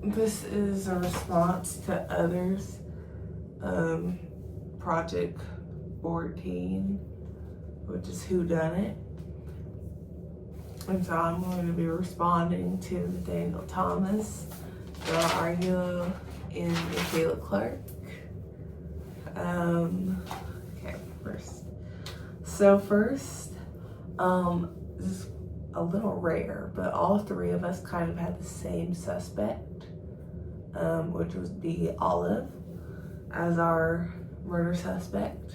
this is a response to others. Project 14, which is Whodunit. And so I'm going to be responding to Nathaniel Thomas, Bill Arguello, and Michaela Clark. Okay, first. So first, this is a little rare, but all three of us kind of had the same suspect, which would be Olive as our murder suspect.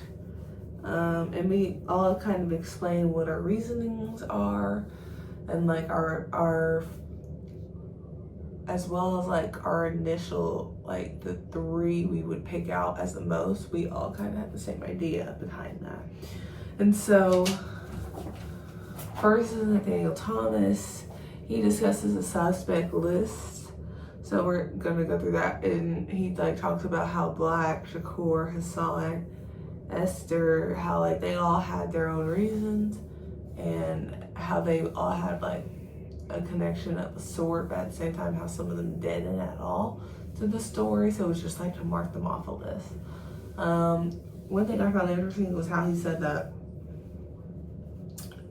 And we all kind of explain what our reasonings are, and like our as well as like our initial, like the three we would pick out as the most. We all kind of had the same idea behind that. And so first is Nathaniel Thomas. He discusses a suspect list. So we're gonna go through that, and he like talks about how Black, Shakur, Hassan, Esther, how like they all had their own reasons, and how they all had like a connection of a sort, but at the same time how some of them didn't at all to the story. So it was just like to mark them off a list. One thing I found interesting was how he said that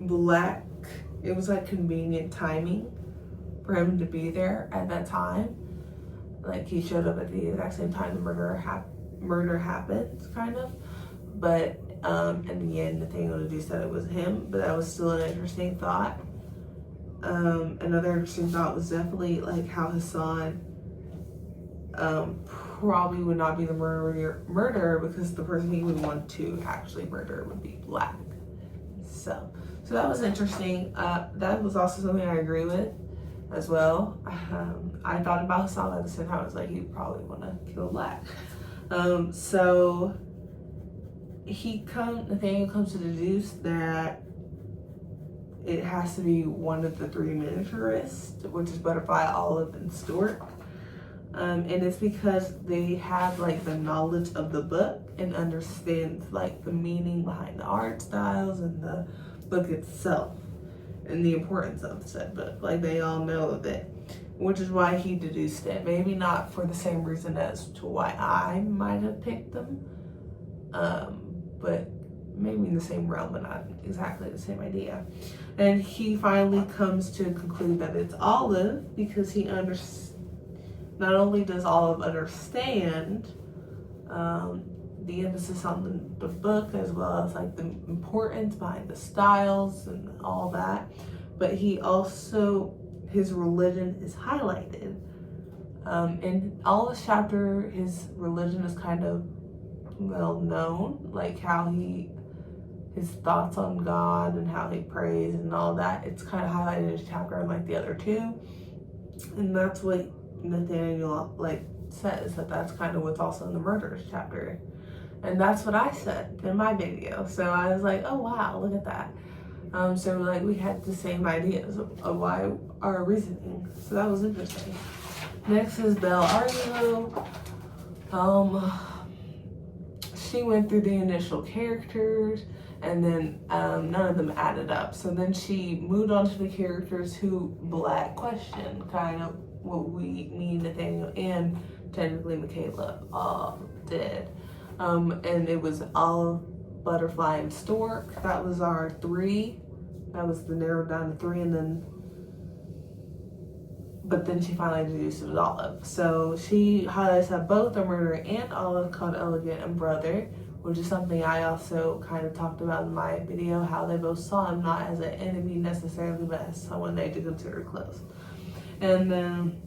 Black, it was like convenient timing for him to be there at that time. Like he showed up at the exact same time the murder happened, kind of. But in the end, Nathaniel said it was him, but that was still an interesting thought. Another interesting thought was definitely like how Hassan probably would not be the murderer because the person he would want to actually murder would be Black. So that was interesting. That was also something I agree with as well. I thought about Hassan at the same time. I was like, he'd probably want to kill Black. So Nathaniel comes to deduce that it has to be one of the three miniaturists, which is Butterfly, Olive, and Stork. And it's because they have like the knowledge of the book and understand like the meaning behind the art styles and the book itself and the importance of said book. Like they all know of it, which is why he deduced it. Maybe not for the same reason as to why I might have picked them, but maybe in the same realm, but not exactly the same idea. And he finally comes to conclude that it's Olive because he not only does Olive understand the emphasis on the book as well as like the importance behind the styles and all that, but he also, his religion is highlighted. In Olive's chapter, his religion is kind of well known, like how his thoughts on God and how he prays and all that. It's kind of highlighted in his chapter, unlike the other two. And that's what Nathaniel like says, that's kind of what's also in the murderers chapter. And that's what I said in my video. So I was like, oh wow, look at that. So like we had the same ideas of why our reasoning. So that was interesting. Next is Belle Arguello. She went through the initial characters, and then none of them added up. So then she moved on to the characters who Black questioned, kind of what me, Nathaniel, and technically Michaela did. And it was Olive, Butterfly, and Stork. That was our three. That was the narrowed down to three, and then but then she finally deduced it was Olive. So she highlights that both the murderer and Olive called Elegant and brother, which is something I also kind of talked about in my video, how they both saw him not as an enemy necessarily, but as someone they did consider close. And then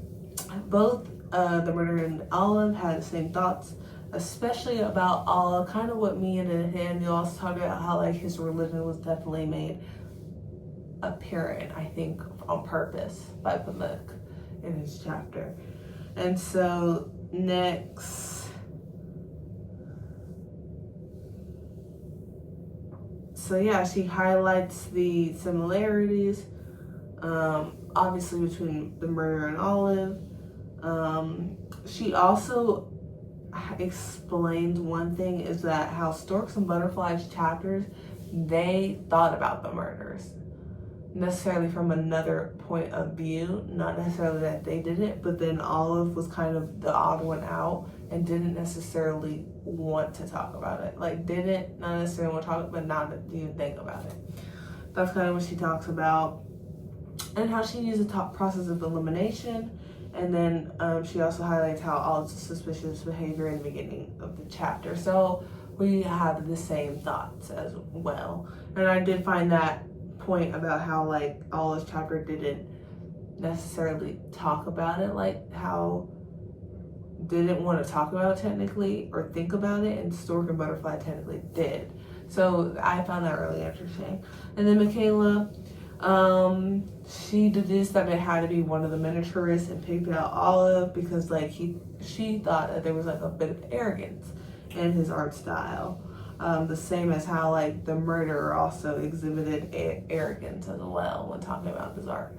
both the murderer and Olive had the same thoughts, especially about Olive, kind of what me and Nathaniel also talked about, how like his religion was definitely made apparent, I think, on purpose by Pamuk in his chapter. And so next, she highlights the similarities, obviously between the murderer and Olive. She also explains one thing is that how Storks and Butterflies chapters, they thought about the murders. necessarily from another point of view, not necessarily that they did it, but then Olive was kind of the odd one out and didn't necessarily want to talk about it. Like, didn't not necessarily want to talk, but not even think about it. That's kind of what she talks about, and how she used the process of elimination. And then she also highlights how Olive's suspicious behavior in the beginning of the chapter. So we have the same thoughts as well. And I did find that point about how like Olive's chapter didn't necessarily talk about it, like how didn't want to talk about it technically or think about it, and Stork and Butterfly technically did. So I found that really interesting. And then Michaela, she deduced that it had to be one of the miniaturists and picked out Olive because like she thought that there was like a bit of arrogance in his art style. The same as how like the murderer also exhibited arrogance as well when talking about his art.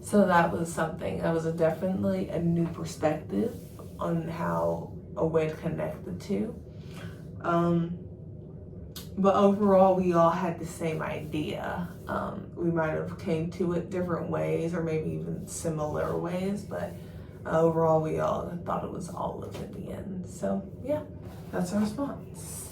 So that was something that was definitely a new perspective on how a way to connect the two. But overall, we all had the same idea. We might have came to it different ways or maybe even similar ways, but overall, we all thought it was Olive at the end. So yeah, that's our response.